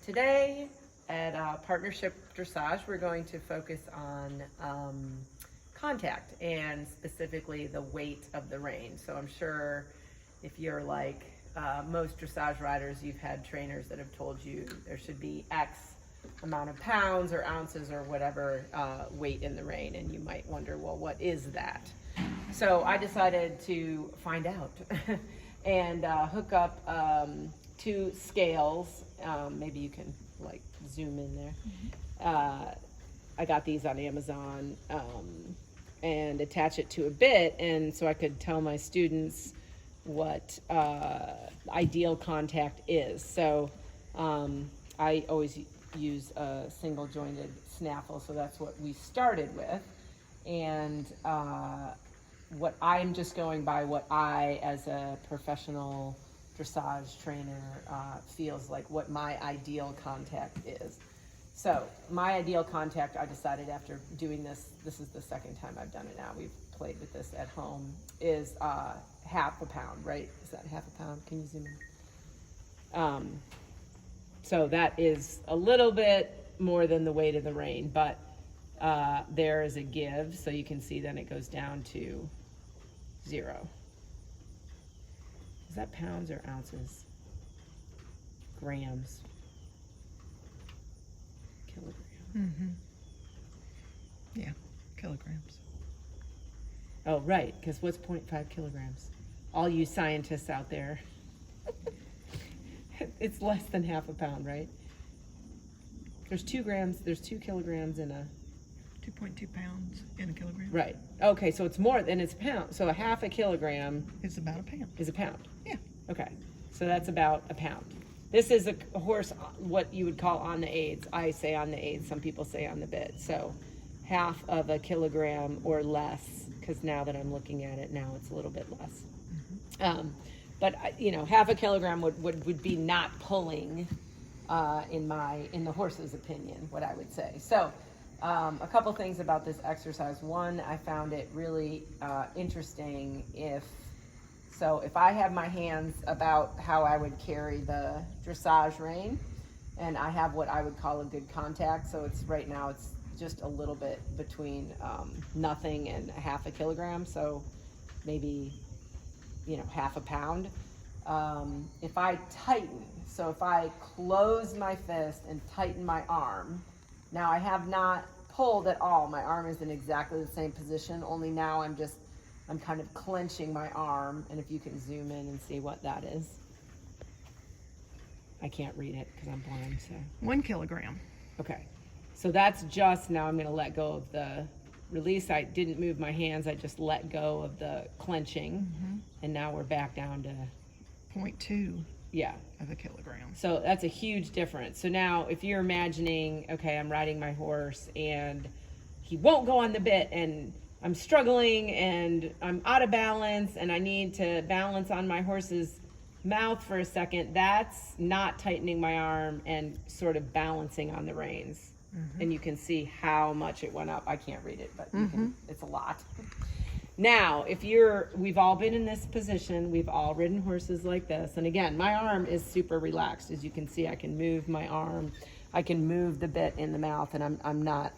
Today at Partnership Dressage, we're going to focus on contact and specifically the weight of the rein. So I'm sure if you're like most dressage riders, you've had trainers that have told you there should be X amount of pounds or ounces or whatever weight in the rein, and you might wonder, well, what is that? So I decided to find out and hook up two scales. Maybe you can like zoom in there. I got these on Amazon and attach it to a bit, and so I could tell my students what ideal contact is. So I always use a single jointed snaffle, so that's what we started with. And what I'm just going by what I, as a professional dressage trainer, feels like what my ideal contact is. So my ideal contact, I decided after doing this is the second time I've done it now, we've played with this at home, is half a pound, right? Is that half a pound? Can you zoom in? So that is a little bit more than the weight of the rein, but there is a give, so you can see then it goes down to 0. Is that pounds or ounces? Grams. Kilograms. Mm-hmm. Yeah, kilograms. Oh, right, because what's 0.5 kilograms? All you scientists out there. It's less than half a pound, right? There's 2 grams, there's 2 kilograms in a... 2.2 pounds in a kilogram. Right. Okay, so it's more than it's a pound. So a half a kilogram It's about a pound. is a pound. Yeah. Okay, so that's about a pound. This is a horse, what you would call on the aids. I say on the aids, some people say on the bit. So half of a kilogram or less, because now that I'm looking at it now, it's a little bit less. Mm-hmm. But you know, half a kilogram would be not pulling in the horse's opinion, what I would say. So a couple things about this exercise. One, I found it really interesting if I have my hands about how I would carry the dressage rein, and I have what I would call a good contact. So it's right now it's just a little bit between nothing and a half a kilogram. So maybe, you know, half a pound. If I tighten, so if I close my fist and tighten my arm, now I have not pulled at all. My arm is in exactly the same position, only now I'm kind of clenching my arm, and if you can zoom in and see what that is. I can't read it because I'm blind, so. 1 kilogram. Okay, so that's just, now I'm gonna let go of the release. I didn't move my hands, I just let go of the clenching, and now we're back down to 0.2 yeah. of a kilogram. So that's a huge difference. So now if you're imagining, okay, I'm riding my horse and he won't go on the bit and I'm struggling and I'm out of balance and I need to balance on my horse's mouth for a second, that's not tightening my arm and sort of balancing on the reins. And you can see how much it went up. I can't read it, but you can, it's a lot. Now, we've all been in this position, we've all ridden horses like this, and again, my arm is super relaxed. As you can see, I can move my arm, I can move the bit in the mouth, and I'm not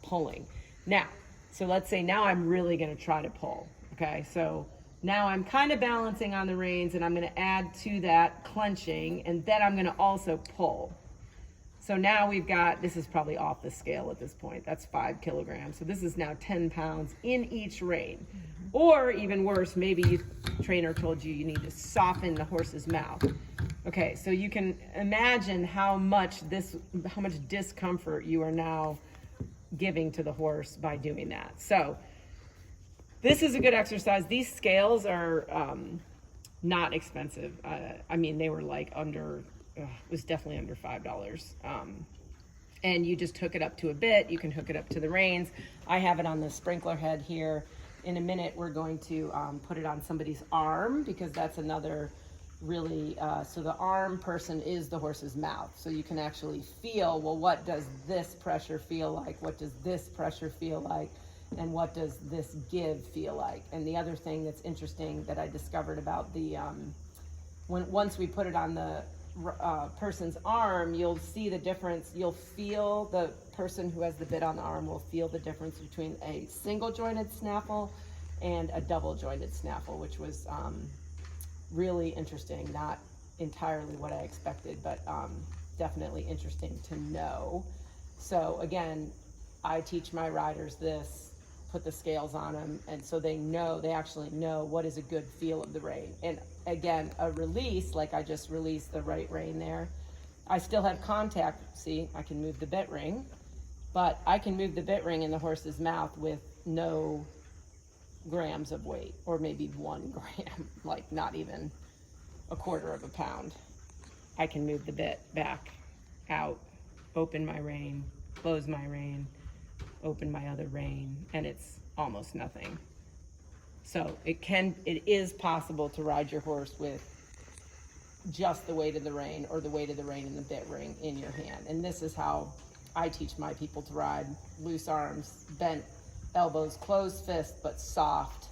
pulling. Now, so let's say now I'm really gonna try to pull, okay? So now I'm kind of balancing on the reins, and I'm gonna add to that clenching, and then I'm gonna also pull. So now we've got, this is probably off the scale at this point, that's 5 kilograms. So this is now 10 pounds in each rein. Or even worse, maybe your trainer told you need to soften the horse's mouth. Okay, so you can imagine how much discomfort you are now giving to the horse by doing that. So this is a good exercise. These scales are not expensive. I mean, they were like it was definitely under $5. And you just hook it up to a bit. You can hook it up to the reins. I have it on the sprinkler head here. In a minute, we're going to put it on somebody's arm, because that's another really, so the arm person is the horse's mouth. So you can actually feel, well, what does this pressure feel like? What does this pressure feel like? And what does this give feel like? And the other thing that's interesting that I discovered about the, once we put it on the person's arm, you'll see the difference. You'll feel, the person who has the bit on the arm will feel the difference between a single jointed snaffle and a double jointed snaffle, which was really interesting. Not entirely what I expected, but definitely interesting to know. So again, I teach my riders this, put the scales on them, and so they actually know what is a good feel of the rein. And again, a release, like I just released the right rein there, I still have contact. See, I can move the bit ring, but I can move the bit ring in the horse's mouth with no grams of weight, or maybe 1 gram, like not even a quarter of a pound. I can move the bit back out, open my rein, close my rein, open my other rein, and it's almost nothing. So it is possible to ride your horse with just the weight of the rein, or the weight of the rein and the bit ring in your hand. And this is how I teach my people to ride: loose arms, bent elbows, closed fist, but soft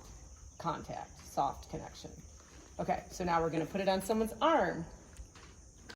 contact, soft connection. Okay, so now we're gonna put it on someone's arm.